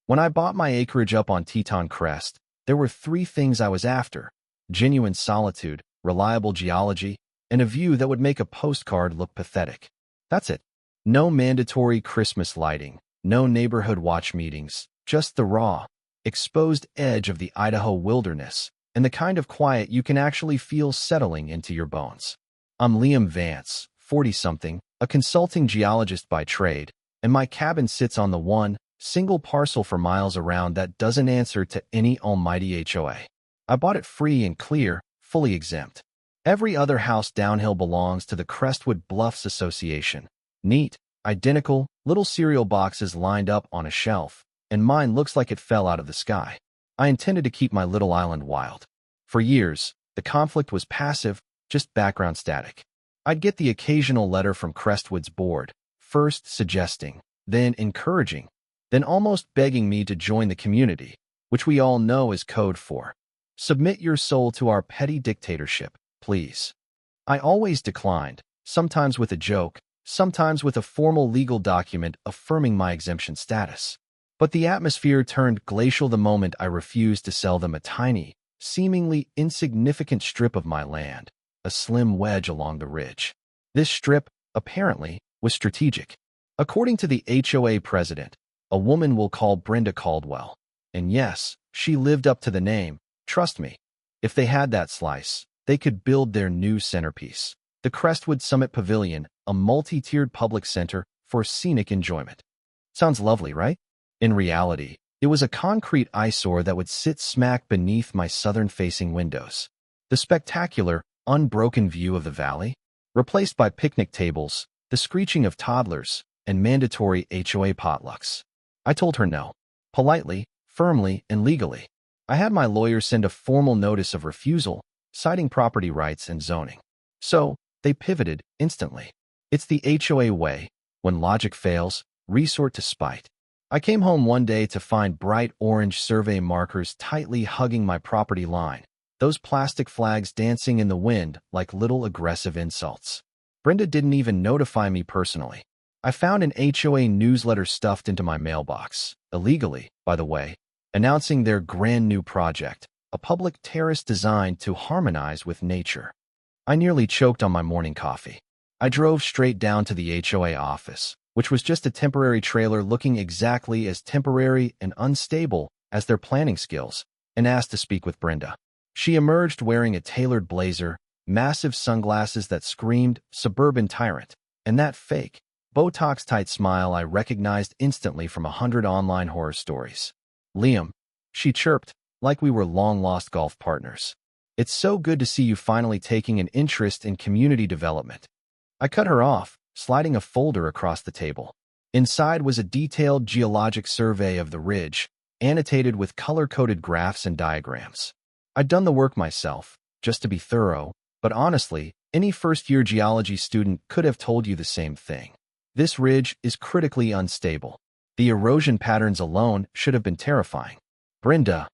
When I bought my acreage up on Teton Crest, there were three things I was after: genuine solitude, reliable geology, and a view that would make a postcard look pathetic. That's it. No mandatory Christmas lighting, no neighborhood watch meetings, just the raw, exposed edge of the Idaho wilderness, and the kind of quiet you can actually feel settling into your bones. I'm Liam Vance, 40-something, a consulting geologist by trade, and my cabin sits on the one single parcel for miles around that doesn't answer to any almighty HOA. I bought it free and clear, fully exempt. Every other house downhill belongs to the Crestwood Bluffs Association. Neat, identical, little cereal boxes lined up on a shelf, and mine looks like it fell out of the sky. I intended to keep my little island wild. For years, the conflict was passive, just background static. I'd get the occasional letter from Crestwood's board, first suggesting, then encouraging, then almost begging me to join the community, which we all know is code for submit your soul to our petty dictatorship, please. I always declined, sometimes with a joke, sometimes with a formal legal document affirming my exemption status. But the atmosphere turned glacial the moment I refused to sell them a tiny, seemingly insignificant strip of my land, a slim wedge along the ridge. This strip, apparently, was strategic. According to the HOA president, a woman we'll call Brenda Caldwell. And yes, she lived up to the name, trust me. If they had that slice, they could build their new centerpiece, the Crestwood Summit Pavilion, a multi-tiered public center for scenic enjoyment. Sounds lovely, right? In reality, it was a concrete eyesore that would sit smack beneath my southern-facing windows. The spectacular, unbroken view of the valley, replaced by picnic tables, the screeching of toddlers, and mandatory HOA potlucks. I told her no, politely, firmly, and legally. I had my lawyer send a formal notice of refusal, citing property rights and zoning. So, they pivoted instantly. It's the HOA way. When logic fails, resort to spite. I came home one day to find bright orange survey markers tightly hugging my property line, those plastic flags dancing in the wind like little aggressive insults. Brenda didn't even notify me personally. I found an HOA newsletter stuffed into my mailbox, illegally, by the way, announcing their grand new project, a public terrace designed to harmonize with nature. I nearly choked on my morning coffee. I drove straight down to the HOA office, which was just a temporary trailer looking exactly as temporary and unstable as their planning skills, and asked to speak with Brenda. She emerged wearing a tailored blazer, massive sunglasses that screamed suburban tyrant, and that fake, Botox-tight smile I recognized instantly from 100 online horror stories. Liam, she chirped, like we were long-lost golf partners. It's so good to see you finally taking an interest in community development. I cut her off, sliding a folder across the table. Inside was a detailed geologic survey of the ridge, annotated with color-coded graphs and diagrams. I'd done the work myself, just to be thorough, but honestly, any first-year geology student could have told you the same thing. This ridge is critically unstable. The erosion patterns alone should have been terrifying. Brenda,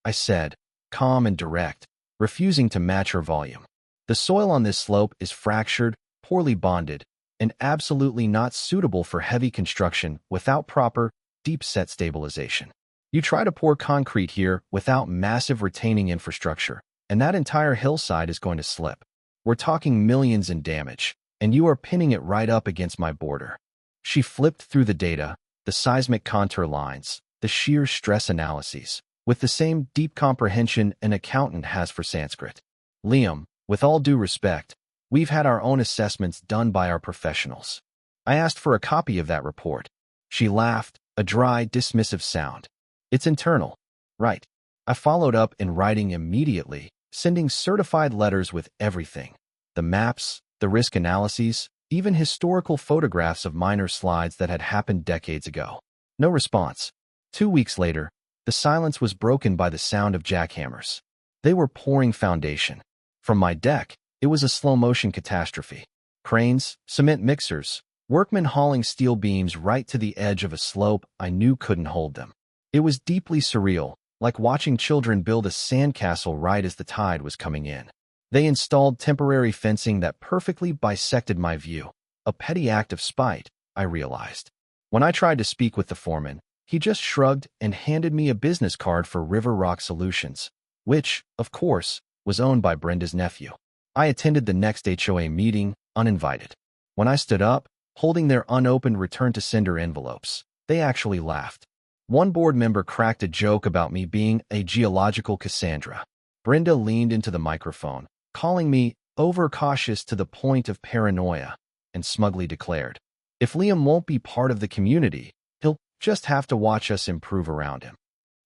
I said, calm and direct, refusing to match her volume. The soil on this slope is fractured, poorly bonded, and absolutely not suitable for heavy construction without proper, deep-set stabilization. You try to pour concrete here without massive retaining infrastructure, and that entire hillside is going to slip. We're talking millions in damage, and you are pinning it right up against my border. She flipped through the data, the seismic contour lines, the shear stress analyses, with the same deep comprehension an accountant has for Sanskrit. Liam, with all due respect, we've had our own assessments done by our professionals. I asked for a copy of that report. She laughed, a dry, dismissive sound. It's internal. Right. I followed up in writing immediately, sending certified letters with everything. The maps, the risk analyses, even historical photographs of minor slides that had happened decades ago. No response. 2 weeks later, the silence was broken by the sound of jackhammers. They were pouring foundation. From my deck, it was a slow-motion catastrophe. Cranes, cement mixers, workmen hauling steel beams right to the edge of a slope I knew couldn't hold them. It was deeply surreal, like watching children build a sandcastle right as the tide was coming in. They installed temporary fencing that perfectly bisected my view. A petty act of spite, I realized. When I tried to speak with the foreman, He just shrugged and handed me a business card for River Rock Solutions, which, of course, was owned by Brenda's nephew. I attended the next HOA meeting, uninvited. When I stood up, holding their unopened return-to-sender envelopes, they actually laughed. One board member cracked a joke about me being a geological Cassandra. Brenda leaned into the microphone, calling me overcautious to the point of paranoia, and smugly declared, "If Liam won't be part of the community, he'll just have to watch us improve around him."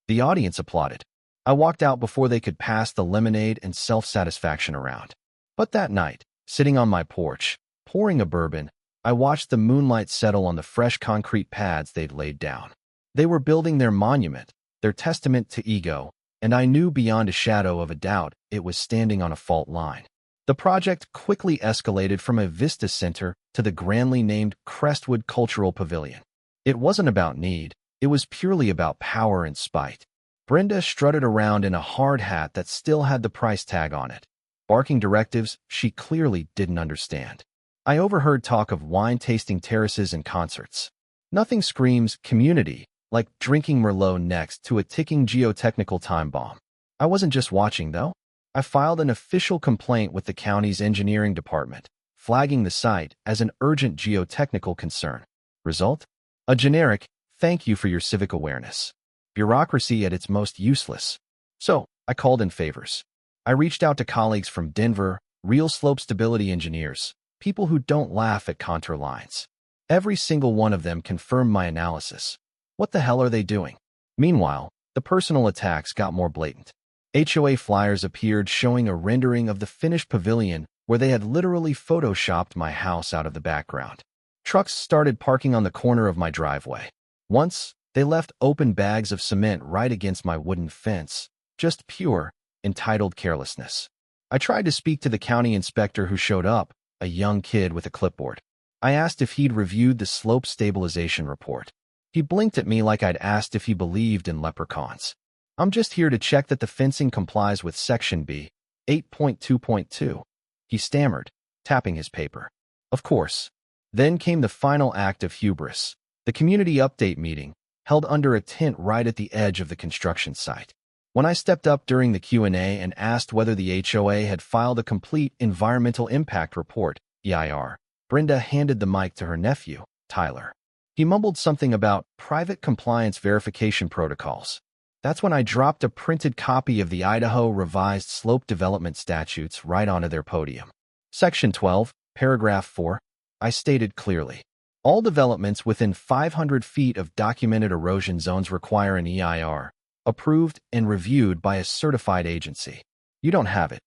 The audience applauded. I walked out before they could pass the lemonade and self-satisfaction around. But that night, sitting on my porch, pouring a bourbon, I watched the moonlight settle on the fresh concrete pads they'd laid down. They were building their monument, their testament to ego, and I knew beyond a shadow of a doubt it was standing on a fault line. The project quickly escalated from a Vista Center to the grandly named Crestwood Cultural Pavilion. It wasn't about need, it was purely about power and spite. Brenda strutted around in a hard hat that still had the price tag on it, barking directives she clearly didn't understand. I overheard talk of wine-tasting terraces and concerts. Nothing screams community like drinking Merlot next to a ticking geotechnical time bomb. I wasn't just watching, though. I filed an official complaint with the county's engineering department, flagging the site as an urgent geotechnical concern. Result? A generic, "Thank you for your civic awareness." Bureaucracy at its most useless. So, I called in favors. I reached out to colleagues from Denver, real slope stability engineers, people who don't laugh at contour lines. Every single one of them confirmed my analysis. What the hell are they doing? Meanwhile, the personal attacks got more blatant. HOA flyers appeared showing a rendering of the finished pavilion where they had literally photoshopped my house out of the background. Trucks started parking on the corner of my driveway. Once, they left open bags of cement right against my wooden fence. Just pure, entitled carelessness. I tried to speak to the county inspector who showed up, a young kid with a clipboard. I asked if he'd reviewed the slope stabilization report. He blinked at me like I'd asked if he believed in leprechauns. "I'm just here to check that the fencing complies with Section B, 8.2.2. He stammered, tapping his paper. Of course. Then came the final act of hubris, the community update meeting, held under a tent right at the edge of the construction site. When I stepped up during the Q&A and asked whether the HOA had filed a complete environmental impact report, EIR, Brenda handed the mic to her nephew, Tyler. He mumbled something about private compliance verification protocols. That's when I dropped a printed copy of the Idaho Revised Slope Development Statutes right onto their podium. Section 12, Paragraph 4, I stated clearly. All developments within 500 feet of documented erosion zones require an EIR, approved and reviewed by a certified agency. You don't have it.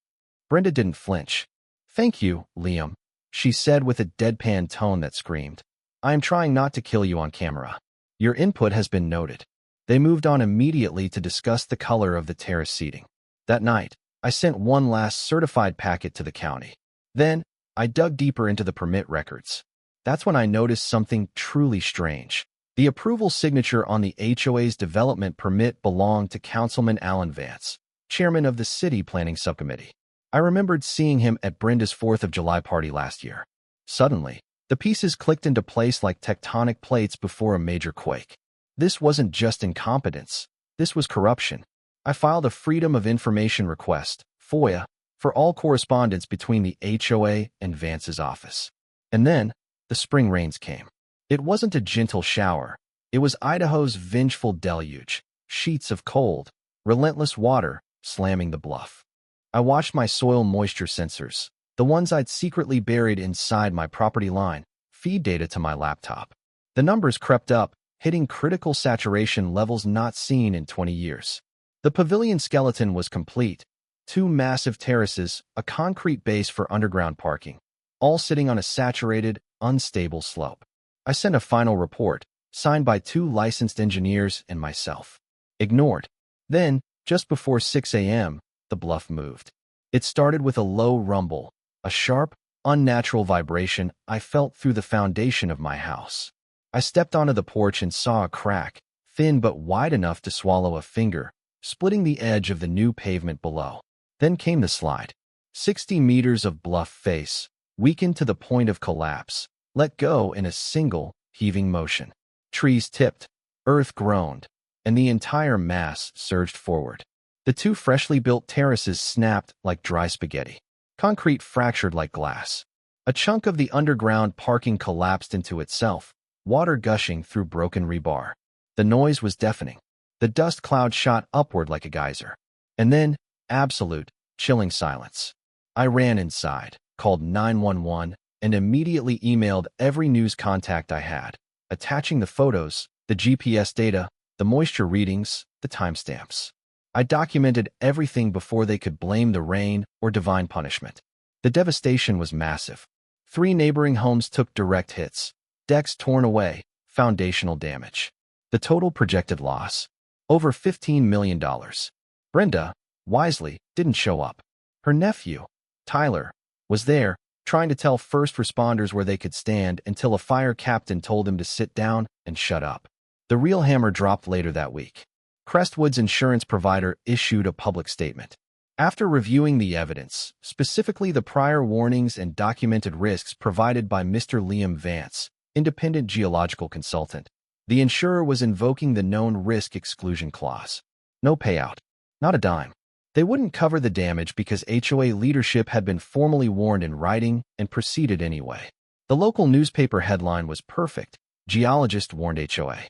Brenda didn't flinch. "Thank you, Liam," she said with a deadpan tone that screamed, "I am trying not to kill you on camera. Your input has been noted." They moved on immediately to discuss the color of the terrace seating. That night, I sent one last certified packet to the county. Then, I dug deeper into the permit records. That's when I noticed something truly strange. The approval signature on the HOA's development permit belonged to Councilman Alan Vance, chairman of the City Planning Subcommittee. I remembered seeing him at Brenda's 4th of July party last year. Suddenly, the pieces clicked into place like tectonic plates before a major quake. This wasn't just incompetence. This was corruption. I filed a Freedom of Information request, FOIA, for all correspondence between the HOA and Vance's office. And then, the spring rains came. It wasn't a gentle shower. It was Idaho's vengeful deluge, sheets of cold, relentless water slamming the bluff. I watched my soil moisture sensors, the ones I'd secretly buried inside my property line, feed data to my laptop. The numbers crept up, hitting critical saturation levels not seen in 20 years. The pavilion skeleton was complete. 2 massive terraces, a concrete base for underground parking, all sitting on a saturated, unstable slope. I sent a final report, signed by 2 licensed engineers and myself. Ignored. Then, just before 6 a.m., the bluff moved. It started with a low rumble, a sharp, unnatural vibration I felt through the foundation of my house. I stepped onto the porch and saw a crack, thin but wide enough to swallow a finger, splitting the edge of the new pavement below. Then came the slide. 60 meters of bluff face, weakened to the point of collapse, let go in a single, heaving motion. Trees tipped. Earth groaned, and the entire mass surged forward. The two freshly built terraces snapped like dry spaghetti. Concrete fractured like glass. A chunk of the underground parking collapsed into itself, water gushing through broken rebar. The noise was deafening. The dust cloud shot upward like a geyser. And then, absolute, chilling silence. I ran inside, called 911, and immediately emailed every news contact I had, attaching the photos, the GPS data, the moisture readings, the timestamps. I documented everything before they could blame the rain or divine punishment. The devastation was massive. 3 neighboring homes took direct hits, decks torn away, foundational damage. The total projected loss, over $15 million. Brenda, wisely, didn't show up. Her nephew, Tyler, was there, trying to tell first responders where they could stand until a fire captain told him to sit down and shut up. The real hammer dropped later that week. Crestwood's insurance provider issued a public statement. After reviewing the evidence, specifically the prior warnings and documented risks provided by Mr. Liam Vance, independent geological consultant, the insurer was invoking the known risk exclusion clause. No payout. Not a dime. They wouldn't cover the damage because HOA leadership had been formally warned in writing and proceeded anyway. The local newspaper headline was perfect. Geologist warned HOA.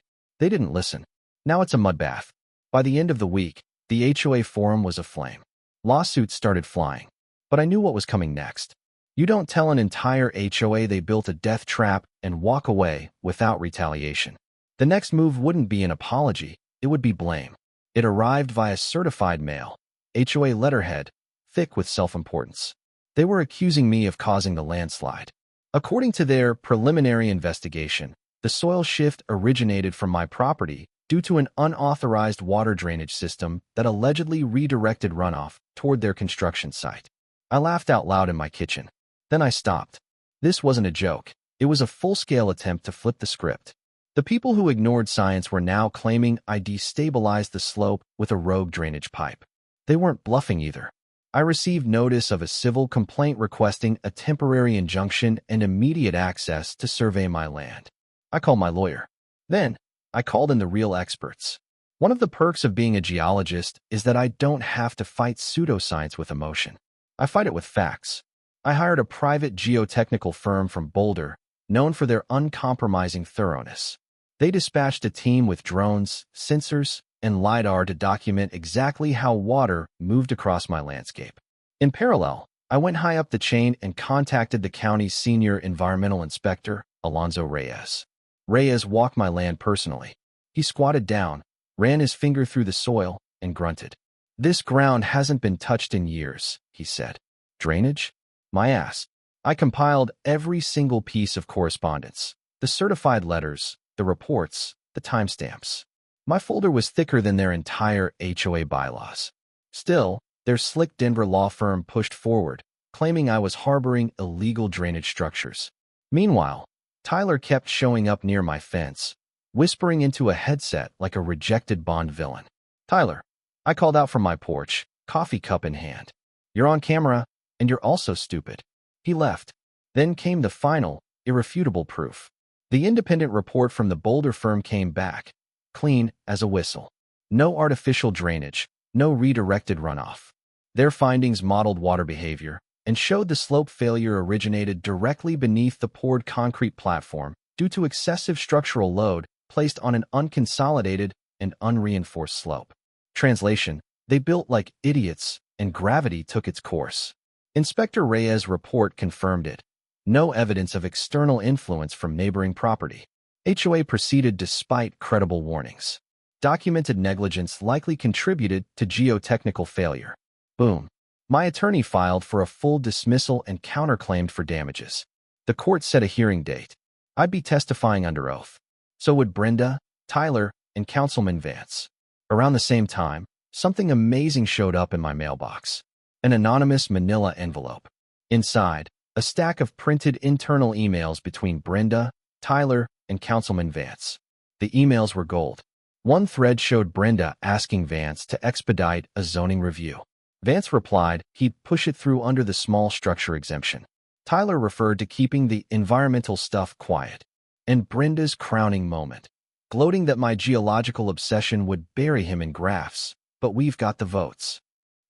They didn't listen. Now it's a mudbath. By the end of the week, the HOA forum was aflame. Lawsuits started flying. But I knew what was coming next. You don't tell an entire HOA they built a death trap and walk away without retaliation. The next move wouldn't be an apology, it would be blame. It arrived via certified mail, HOA letterhead, thick with self-importance. They were accusing me of causing the landslide. According to their preliminary investigation, the soil shift originated from my property due to an unauthorized water drainage system that allegedly redirected runoff toward their construction site. I laughed out loud in my kitchen. Then I stopped. This wasn't a joke. It was a full-scale attempt to flip the script. The people who ignored science were now claiming I destabilized the slope with a rogue drainage pipe. They weren't bluffing either. I received notice of a civil complaint requesting a temporary injunction and immediate access to survey my land. I called my lawyer. Then, I called in the real experts. One of the perks of being a geologist is that I don't have to fight pseudoscience with emotion. I fight it with facts. I hired a private geotechnical firm from Boulder, known for their uncompromising thoroughness. They dispatched a team with drones, sensors, and LiDAR to document exactly how water moved across my landscape. In parallel, I went high up the chain and contacted the county's senior environmental inspector, Alonzo Reyes. Reyes walked my land personally. He squatted down, ran his finger through the soil, and grunted. "This ground hasn't been touched in years," he said. "Drainage? My ass." I compiled every single piece of correspondence, the certified letters, the reports, the timestamps. My folder was thicker than their entire HOA bylaws. Still, their slick Denver law firm pushed forward, claiming I was harboring illegal drainage structures. Meanwhile, Tyler kept showing up near my fence, whispering into a headset like a rejected Bond villain. "Tyler," I called out from my porch, coffee cup in hand. "You're on camera, and you're also stupid." He left. Then came the final, irrefutable proof. The independent report from the Boulder firm came back, clean as a whistle. No artificial drainage, no redirected runoff. Their findings modeled water behavior and showed the slope failure originated directly beneath the poured concrete platform due to excessive structural load placed on an unconsolidated and unreinforced slope. Translation: they built like idiots, and gravity took its course. Inspector Reyes' report confirmed it. No evidence of external influence from neighboring property. HOA proceeded despite credible warnings. Documented negligence likely contributed to geotechnical failure. Boom. My attorney filed for a full dismissal and counterclaimed for damages. The court set a hearing date. I'd be testifying under oath. So would Brenda, Tyler, and Councilman Vance. Around the same time, something amazing showed up in my mailbox. An anonymous manila envelope. Inside, a stack of printed internal emails between Brenda, Tyler, and Councilman Vance. The emails were gold. One thread showed Brenda asking Vance to expedite a zoning review. Vance replied he'd push it through under the small structure exemption. Tyler referred to keeping the environmental stuff quiet. And Brenda's crowning moment. gloating that my geological obsession would bury him in graphs, but we've got the votes.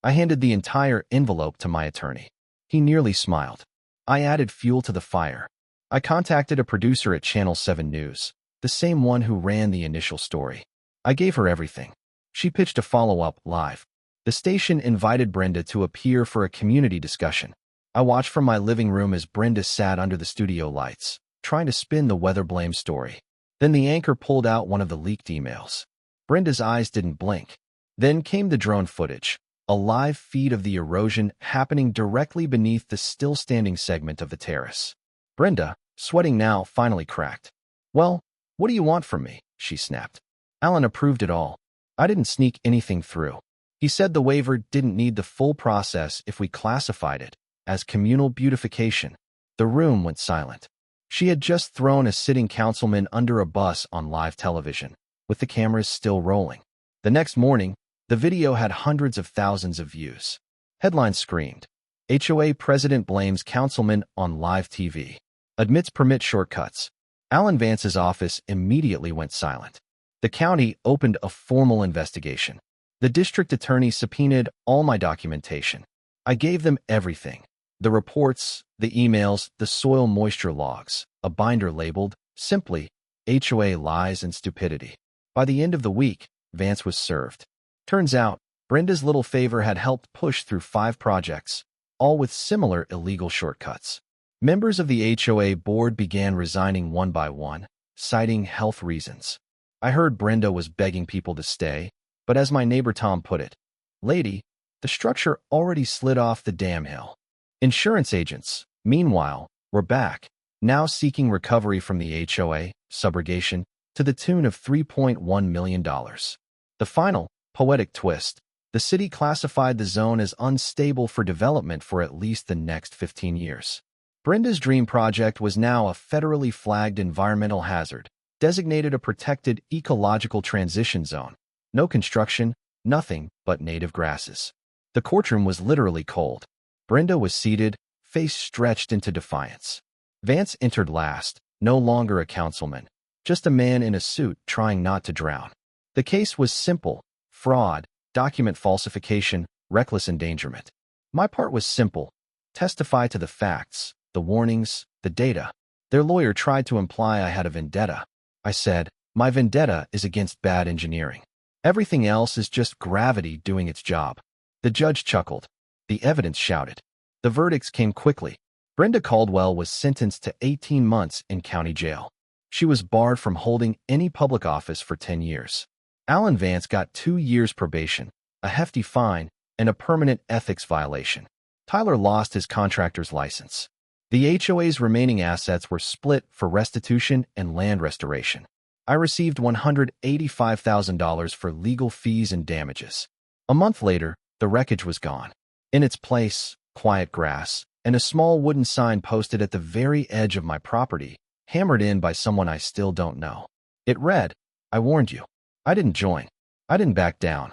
I handed the entire envelope to my attorney. He nearly smiled. I added fuel to the fire. I contacted a producer at Channel 7 News, the same one who ran the initial story. I gave her everything. She pitched a follow-up live. The station invited Brenda to appear for a community discussion. I watched from my living room as Brenda sat under the studio lights, trying to spin the weather blame story. Then the anchor pulled out one of the leaked emails. Brenda's eyes didn't blink. Then came the drone footage, a live feed of the erosion happening directly beneath the still-standing segment of the terrace. Brenda, sweating now, finally cracked. "Well, what do you want from me?" she snapped. Alan approved it all. I didn't sneak anything through. He said the waiver didn't need the full process if we classified it as communal beautification. The room went silent. She had just thrown a sitting councilman under a bus on live television, with the cameras still rolling. The next morning, the video had hundreds of thousands of views. Headlines screamed, "HOA president blames councilman on live TV. Admits permit shortcuts." Alan Vance's office immediately went silent. The county opened a formal investigation. The district attorney subpoenaed all my documentation. I gave them everything. The reports, the emails, the soil moisture logs, a binder labeled, simply, HOA lies and stupidity. By the end of the week, Vance was served. Turns out, Brenda's little favor had helped push through 5 projects, all with similar illegal shortcuts. Members of the HOA board began resigning one by one, citing health reasons. I heard Brenda was begging people to stay, but as my neighbor Tom put it, "Lady, the structure already slid off the damn hill." Insurance agents, meanwhile, were back, now seeking recovery from the HOA, subrogation, to the tune of $3.1 million. The final, poetic twist, the city classified the zone as unstable for development for at least the next 15 years. Brenda's dream project was now a federally flagged environmental hazard, designated a protected ecological transition zone. No construction, nothing but native grasses. The courtroom was literally cold. Brenda was seated, face stretched into defiance. Vance entered last, no longer a councilman, just a man in a suit trying not to drown. The case was simple: fraud, document falsification, reckless endangerment. My part was simple: testify to the facts, the warnings, the data. Their lawyer tried to imply I had a vendetta. I said, "My vendetta is against bad engineering. Everything else is just gravity doing its job." The judge chuckled. The evidence shouted. The verdicts came quickly. Brenda Caldwell was sentenced to 18 months in county jail. She was barred from holding any public office for 10 years. Alan Vance got 2 years probation, a hefty fine, and a permanent ethics violation. Tyler lost his contractor's license. The HOA's remaining assets were split for restitution and land restoration. I received $185,000 for legal fees and damages. A month later, the wreckage was gone. In its place, quiet grass, and a small wooden sign posted at the very edge of my property, hammered in by someone I still don't know. It read, "I warned you." I didn't join. I didn't back down.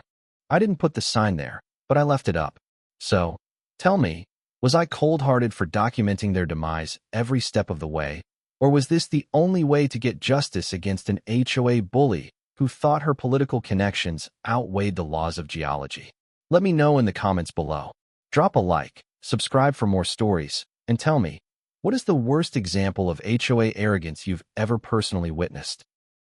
I didn't put the sign there, but I left it up. So, tell me, was I cold-hearted for documenting their demise every step of the way, or was this the only way to get justice against an HOA bully who thought her political connections outweighed the laws of geology? Let me know in the comments below. Drop a like, subscribe for more stories, and tell me, what is the worst example of HOA arrogance you've ever personally witnessed?